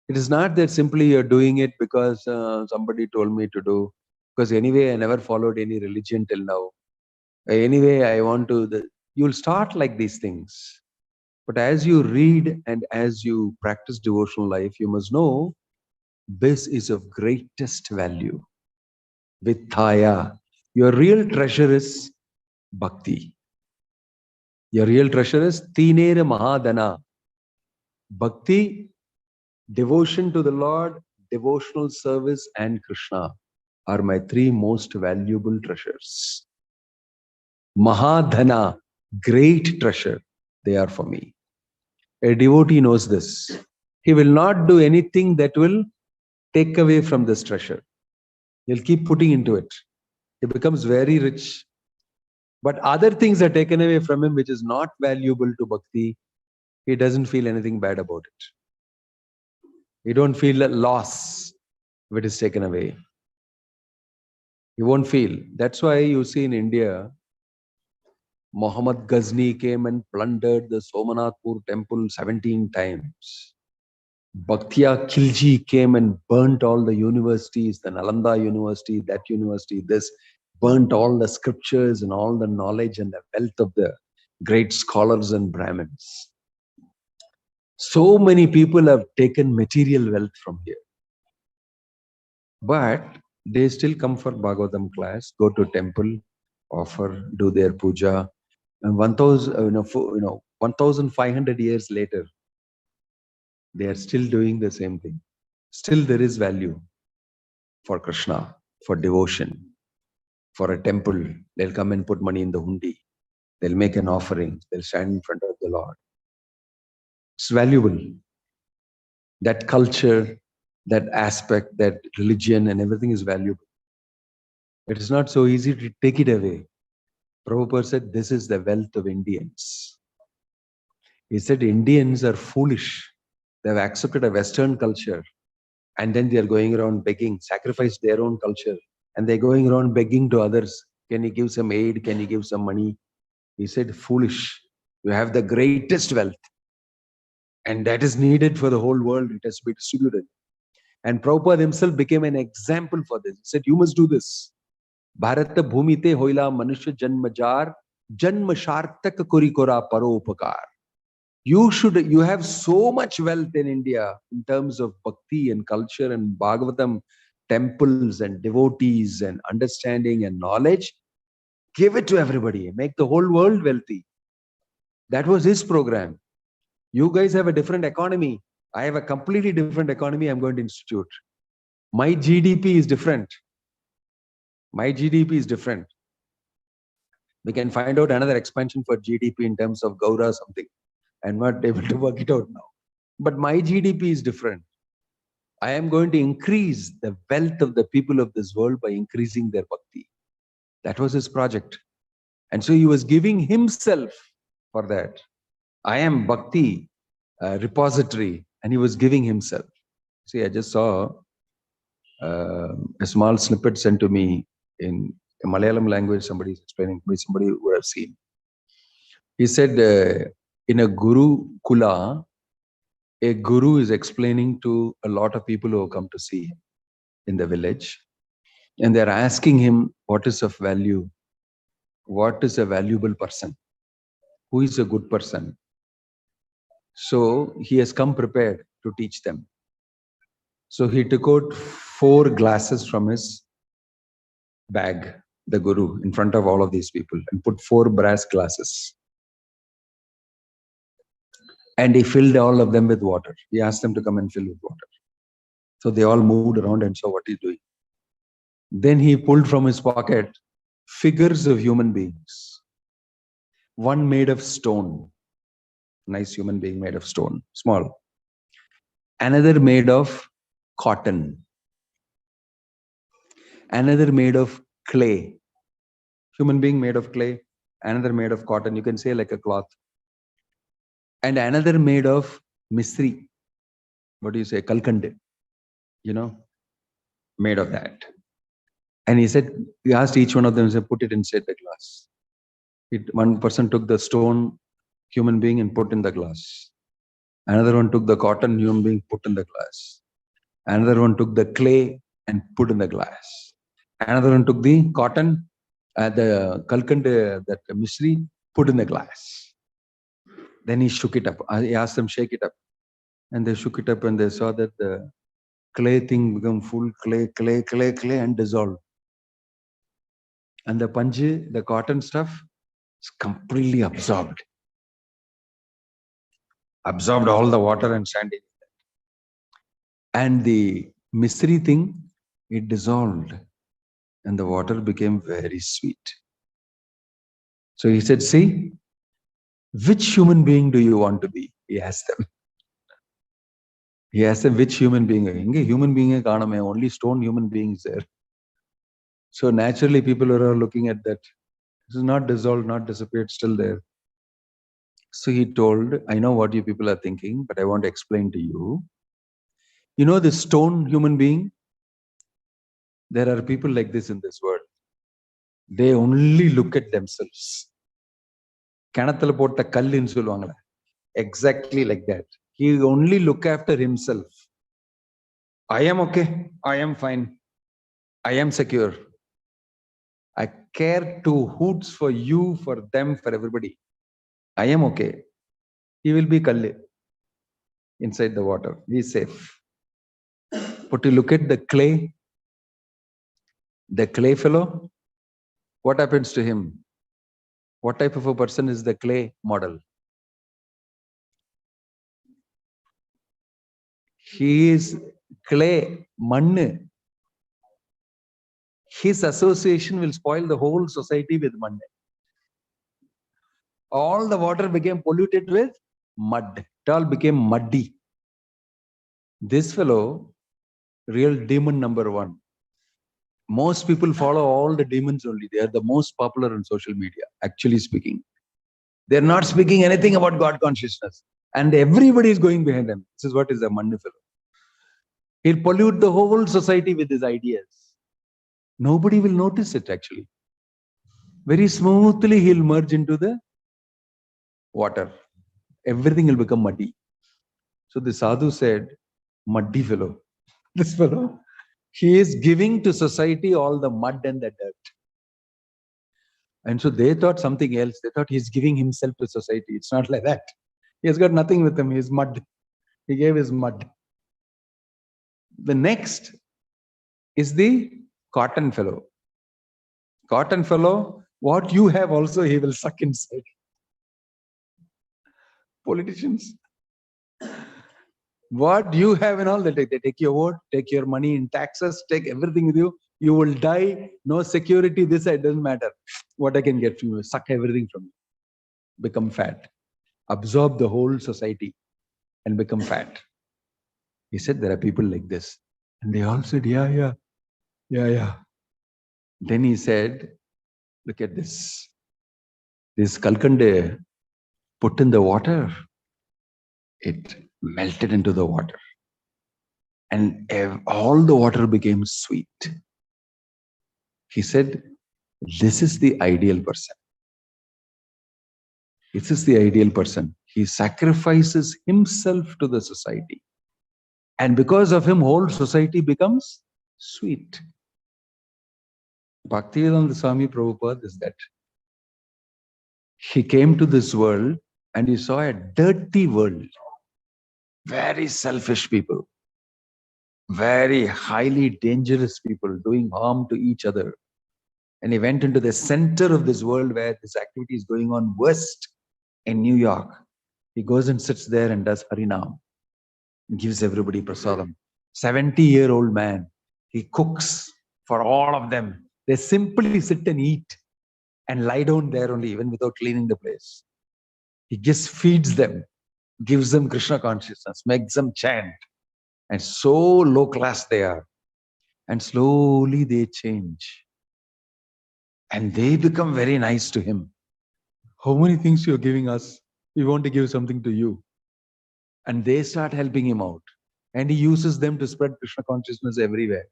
It is not that simply you're doing it because somebody told me to do. Because anyway, I never followed any religion till now. Anyway, I want to. You'll start like these things. But as you read and as you practice devotional life, you must know this is of greatest value. Vithaya. Your real treasure is bhakti. Your real treasure is Tinera Mahadana. Bhakti, devotion to the Lord, devotional service, and Krishna are my three most valuable treasures. Mahadana, great treasure, they are for me. A devotee knows this. He will not do anything that will take away from this treasure. He'll keep putting into it. He becomes very rich. But other things are taken away from him, which is not valuable to bhakti. He doesn't feel anything bad about it. He don't feel a loss if it is taken away. He won't feel. That's why you see in India, Muhammad Ghazni came and plundered the Somanathpur temple 17 times. Bhaktya Khilji came and burnt all the universities, the Nalanda University, that university, this, burnt all the scriptures and all the knowledge and the wealth of the great scholars and Brahmins. So many people have taken material wealth from here. But they still come for Bhagavatam class, go to temple, offer, do their puja. And 1,500 years later, they are still doing the same thing. Still there is value for Krishna, for devotion, for a temple. They'll come and put money in the hundi. They'll make an offering. They'll stand in front of the Lord. It's valuable. That culture, that aspect, that religion and everything is valuable. It is not so easy to take it away. Prabhupada said, this is the wealth of Indians. He said, Indians are foolish. They have accepted a Western culture and then they are going around begging, sacrifice their own culture. And they're going around begging to others. Can you give some aid? Can you give some money? He said, foolish. You have the greatest wealth. And that is needed for the whole world. It has to be distributed. And Prabhupada himself became an example for this. He said, you must do this. Bharata bhumite hoila manushya janmajar Janma shartaka kurikora paropakar. You have so much wealth in India in terms of bhakti and culture and Bhagavatam temples and devotees and understanding and knowledge. Give it to everybody. Make the whole world wealthy. That was his program. You guys have a different economy. I have a completely different economy I'm going to institute. My GDP is different. My GDP is different. We can find out another expansion for GDP in terms of Gaura something. I'm not able to work it out now. But my GDP is different. I am going to increase the wealth of the people of this world by increasing their bhakti. That was his project. And so he was giving himself for that. I am bhakti repository, and he was giving himself. See, I just saw a small snippet sent to me in Malayalam language. Somebody is explaining to me, somebody who I've seen. He said, in a Guru Kula, a Guru is explaining to a lot of people who have come to see him in the village. And they're asking him, what is of value? What is a valuable person? Who is a good person? So he has come prepared to teach them. So he took out 4 glasses from his bag, the Guru, in front of all of these people, and put 4 brass glasses. And he filled all of them with water. He asked them to come and fill with water. So they all moved around and saw what he's doing. Then he pulled from his pocket figures of human beings. One made of stone. Nice human being made of stone, small. Another made of cotton. Another made of clay. Human being made of clay. Another made of cotton. You can say like a cloth. And another made of misri. What do you say? Kalkande. You know, made of that. And he said, he asked each one of them, he said, put it inside the glass. One person took the stone human being and put in the glass. Another one took the cotton human being, put in the glass. Another one took the clay and put in the glass. Another one took the cotton, the kalkand, that misri, put in the glass. Then he shook it up. He asked them, shake it up. And they shook it up and they saw that the clay thing become full clay and dissolved. And the panji, the cotton stuff, is completely absorbed. Absorbed all the water and sand in it. And the misri thing, it dissolved. And the water became very sweet. So he said, see, which human being do you want to be? He asked them. He asked them, which human being? Human being, only stone human beings there. So naturally, people are looking at that. This is not dissolved, not disappeared, still there. So he told, I know what you people are thinking, but I want to explain to you. You know the stone human being? There are people like this in this world. They only look at themselves. Exactly like that. He only look after himself. I am okay. I am fine. I am secure. I care 2 hoots for you, for them, for everybody. I am okay. He will be kalli inside the water. He is safe. But you look at the clay fellow, what happens to him? What type of a person is the clay model? He is clay, manne. His association will spoil the whole society with manne. All the water became polluted with mud. It all became muddy. This fellow, real demon number 1. Most people follow all the demons only. They are the most popular on social media, actually speaking. They're not speaking anything about God consciousness. And everybody is going behind them. This is what is a manne fellow. He'll pollute the whole society with his ideas. Nobody will notice it actually. Very smoothly he'll merge into the water. Everything will become muddy. So the sadhu said, muddy fellow. This fellow, he is giving to society all the mud and the dirt. And so they thought something else. They thought he's giving himself to society. It's not like that. He has got nothing with him. He's mud. He gave his mud. The next is the cotton fellow. Cotton fellow, what you have also he will suck inside. Politicians. What you have and all, they take your vote, take your money in taxes, take everything with you. You will die, no security, this it doesn't matter. What I can get from you, suck everything from you. Become fat. Absorb the whole society and become fat. He said there are people like this. And they all said, yeah. Then he said, look at this. This kalkande put in the water, it melted into the water. And all the water became sweet. He said, this is the ideal person. This is the ideal person. He sacrifices himself to the society. And because of him, whole society becomes sweet. Bhakti Vinoda Swami Prabhupada is that. He came to this world and he saw a dirty world. Very selfish people. Very highly dangerous people doing harm to each other. And he went into the center of this world where this activity is going on worst in New York. He goes and sits there and does Harinam. Gives everybody prasadam. 70-year-old man. He cooks for all of them. They simply sit and eat and lie down there only, even without cleaning the place. He just feeds them, gives them Krishna consciousness, makes them chant. And so low class they are. And slowly they change. And they become very nice to him. How many things you're giving us? We want to give something to you. And they start helping him out. And he uses them to spread Krishna consciousness everywhere.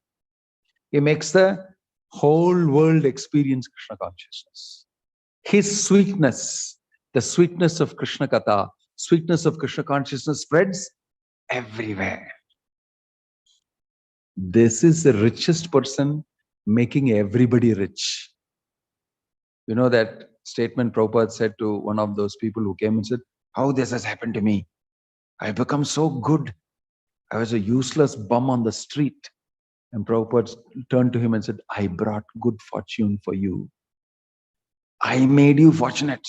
He makes the whole world experience Krishna consciousness. His sweetness, the sweetness of Krishna Katha, sweetness of Krishna consciousness spreads everywhere. This is the richest person making everybody rich. You know that statement Prabhupada said to one of those people who came and said, how this has happened to me? I've become so good. I was a useless bum on the street. And Prabhupada turned to him and said, I brought good fortune for you. I made you fortunate.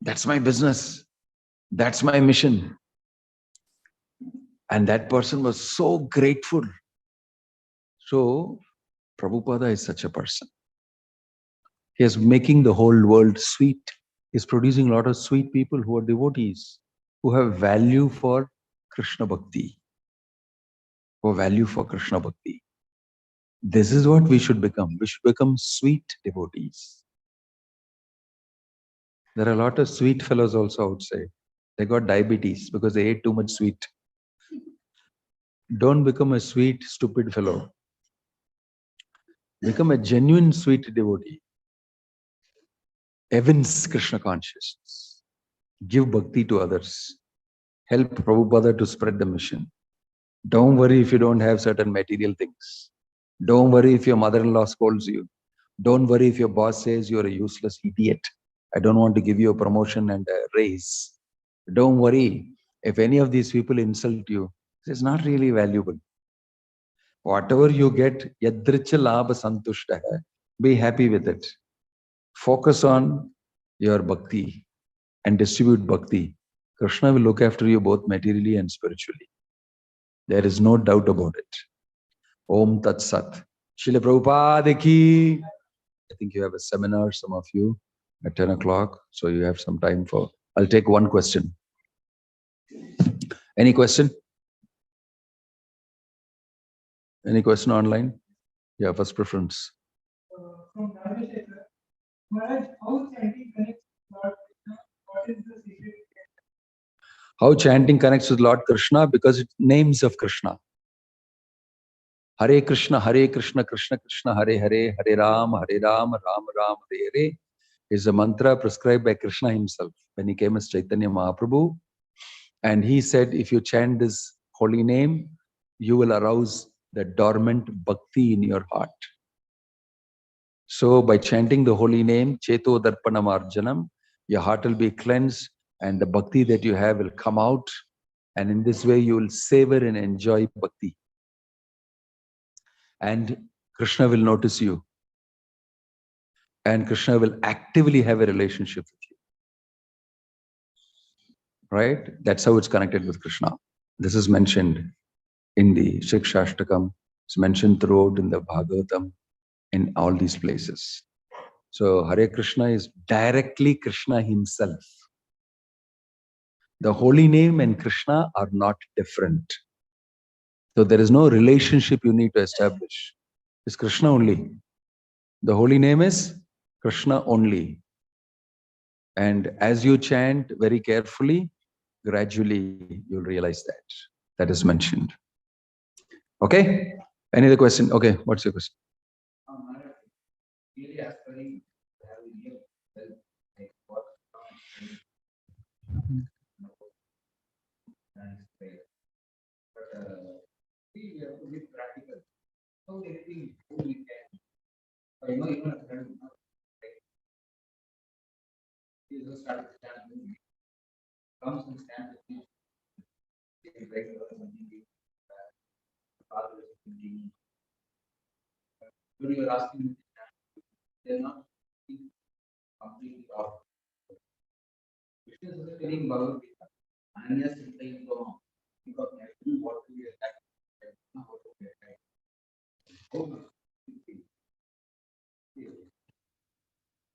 That's my business. That's my mission. And that person was so grateful. So, Prabhupada is such a person. He is making the whole world sweet. He is producing a lot of sweet people who are devotees, who have value for Krishna Bhakti. Who have value for Krishna Bhakti. This is what we should become. We should become sweet devotees. There are a lot of sweet fellows also outside. They got diabetes because they ate too much sweet. Don't become a sweet, stupid fellow. Become a genuine sweet devotee. Evince Krishna consciousness. Give bhakti to others. Help Prabhupada to spread the mission. Don't worry if you don't have certain material things. Don't worry if your mother-in-law scolds you. Don't worry if your boss says you're a useless idiot. I don't want to give you a promotion and a raise. Don't worry if any of these people insult you. It's not really valuable. Whatever you get, yadricha labha santushta hai. Be happy with it. Focus on your bhakti and distribute bhakti. Krishna will look after you both materially and spiritually. There is no doubt about it. Om Tat Sat. Srila Prabhupada ki. I think you have a seminar, some of you, at 10 o'clock. So you have some time for. I'll take one question. Any question? Any question online? Yeah, first preference. From Maharaj, how chanting connects with Lord Krishna? What is the secret? How chanting connects with Lord Krishna? Because it's names of Krishna. Hare Krishna, Krishna Krishna, Hare Hare, Hare Ram, Ram Ram, Hare Hare is a mantra prescribed by Krishna himself when he came as Chaitanya Mahaprabhu. And he said, if you chant this holy name, you will arouse the dormant bhakti in your heart. So by chanting the holy name, Cheto Darpanam Arjanam, your heart will be cleansed and the bhakti that you have will come out. And in this way, you will savor and enjoy bhakti. And Krishna will notice you. And Krishna will actively have a relationship with you. Right? That's how it's connected with Krishna. This is mentioned in the Shikshashtakam. It's mentioned throughout in the Bhagavatam, in all these places. So Hare Krishna is directly Krishna himself. The holy name and Krishna are not different. So there is no relationship you need to establish. It's Krishna only. The holy name is Krishna only. And as you chant very carefully, gradually you'll realize that. That is mentioned. Okay? Any other question? Okay, what's your question?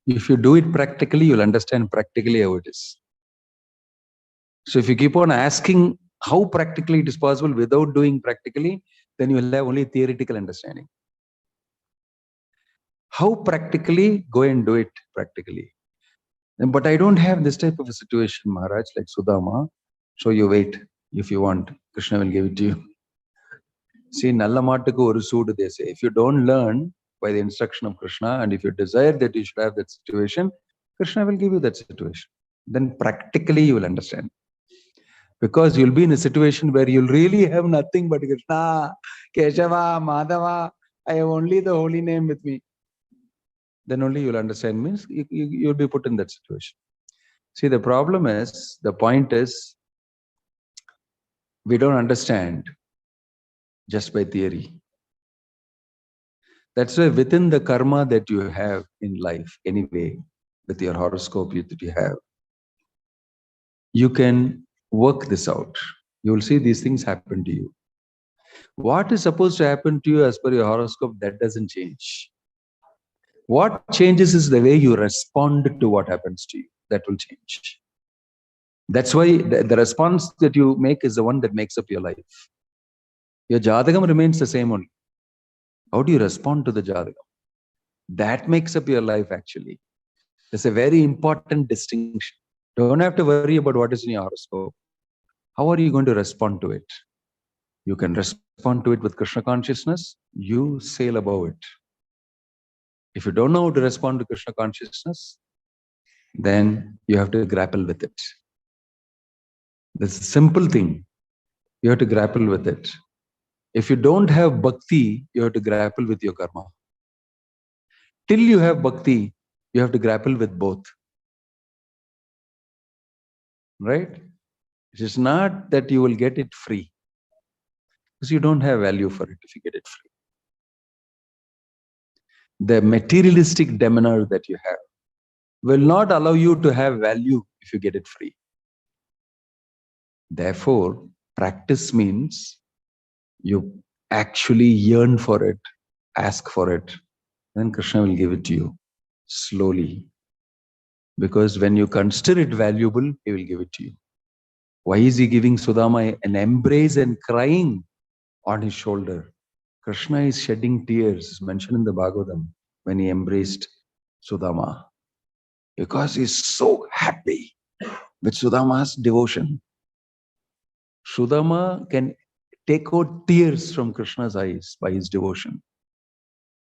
If you do it practically, you'll understand practically how it is. So if you keep on asking how practically it is possible without doing practically, then you will have only theoretical understanding. How practically? Go and do it practically. But I don't have this type of a situation, Maharaj, like Sudama. So you wait. If you want, Krishna will give it to you. See, Nalla Mattukku oru soodu, they say. If you don't learn by the instruction of Krishna, and if you desire that you should have that situation, Krishna will give you that situation. Then practically you will understand. Because you'll be in a situation where you'll really have nothing but Krishna, Keshava, Madhava. I have only the holy name with me. Then only you'll understand. Means you'll be put in that situation. See, the problem is, the point is, we don't understand just by theory. That's why within the karma that you have in life, anyway, with your horoscope that you have, you can work this out. You will see these things happen to you. What is supposed to happen to you as per your horoscope, that doesn't change. What changes is the way you respond to what happens to you. That will change. That's why the response that you make is the one that makes up your life. Your jadagam remains the same only. How do you respond to the jadagam? That makes up your life actually. It's a very important distinction. Don't have to worry about what is in your horoscope. How are you going to respond to it? You can respond to it with Krishna consciousness. You sail above it. If you don't know how to respond to Krishna consciousness, then you have to grapple with it. This is a simple thing. You have to grapple with it. If you don't have bhakti, you have to grapple with your karma. Till you have bhakti, you have to grapple with both. Right? It is not that you will get it free. Because you don't have value for it if you get it free. The materialistic demeanor that you have will not allow you to have value if you get it free. Therefore, practice means you actually yearn for it, ask for it, then Krishna will give it to you slowly. Because when you consider it valuable, he will give it to you. Why is he giving Sudama an embrace and crying on his shoulder? Krishna is shedding tears, mentioned in the Bhagavatam, when he embraced Sudama. Because he's so happy with Sudama's devotion. Sudama can take out tears from Krishna's eyes by his devotion.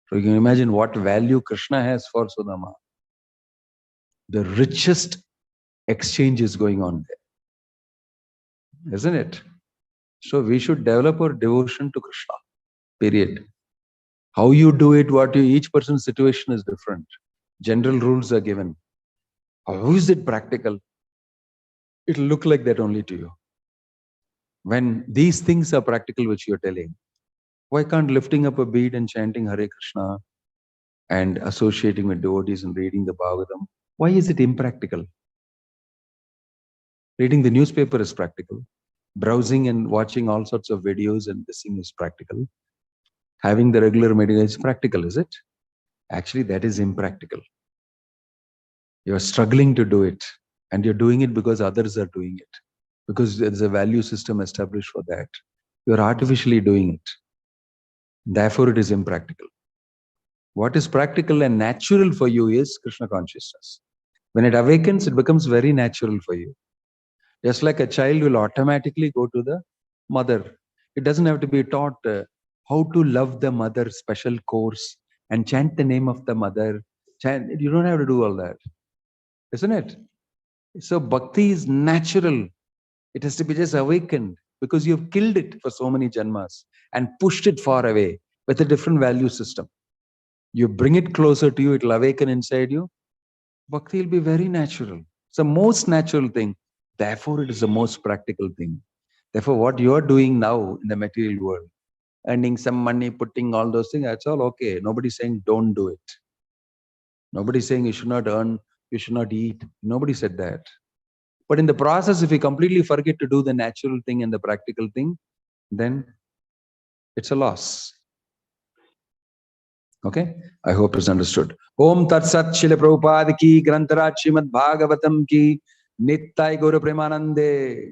So you can imagine what value Krishna has for Sudama. The richest exchange is going on there. Isn't it? So we should develop our devotion to Krishna. Period. How you do it, each person's situation is different. General rules are given. How is it practical? It'll look like that only to you. When these things are practical, which you're telling, why can't lifting up a bead and chanting Hare Krishna and associating with devotees and reading the Bhagavatam, why is it impractical? Reading the newspaper is practical. Browsing and watching all sorts of videos and listening is practical. Having the regular meditation is practical, is it? Actually, that is impractical. You're struggling to do it, and you're doing it because others are doing it, because there's a value system established for that. You're artificially doing it. Therefore, it is impractical. What is practical and natural for you is Krishna consciousness. When it awakens, it becomes very natural for you. Just like a child will automatically go to the mother. It doesn't have to be taught how to love the mother, special course, and chant the name of the mother. You don't have to do all that, isn't it? So bhakti is natural. It has to be just awakened because you've killed it for so many janmas and pushed it far away with a different value system. You bring it closer to you, it will awaken inside you. Bhakti will be very natural. It's the most natural thing. Therefore, it is the most practical thing. Therefore, what you are doing now in the material world, earning some money, putting all those things, that's all okay. Nobody's saying don't do it. Nobody's saying you should not earn, you should not eat. Nobody said that. But in the process, if we completely forget to do the natural thing and the practical thing, then it's a loss. Okay? I hope it's understood. Om Tat Sat Srila Prabhupada ki, Grantaraj Srimad Bhagavatam ki, Nittai Gaura Premanande.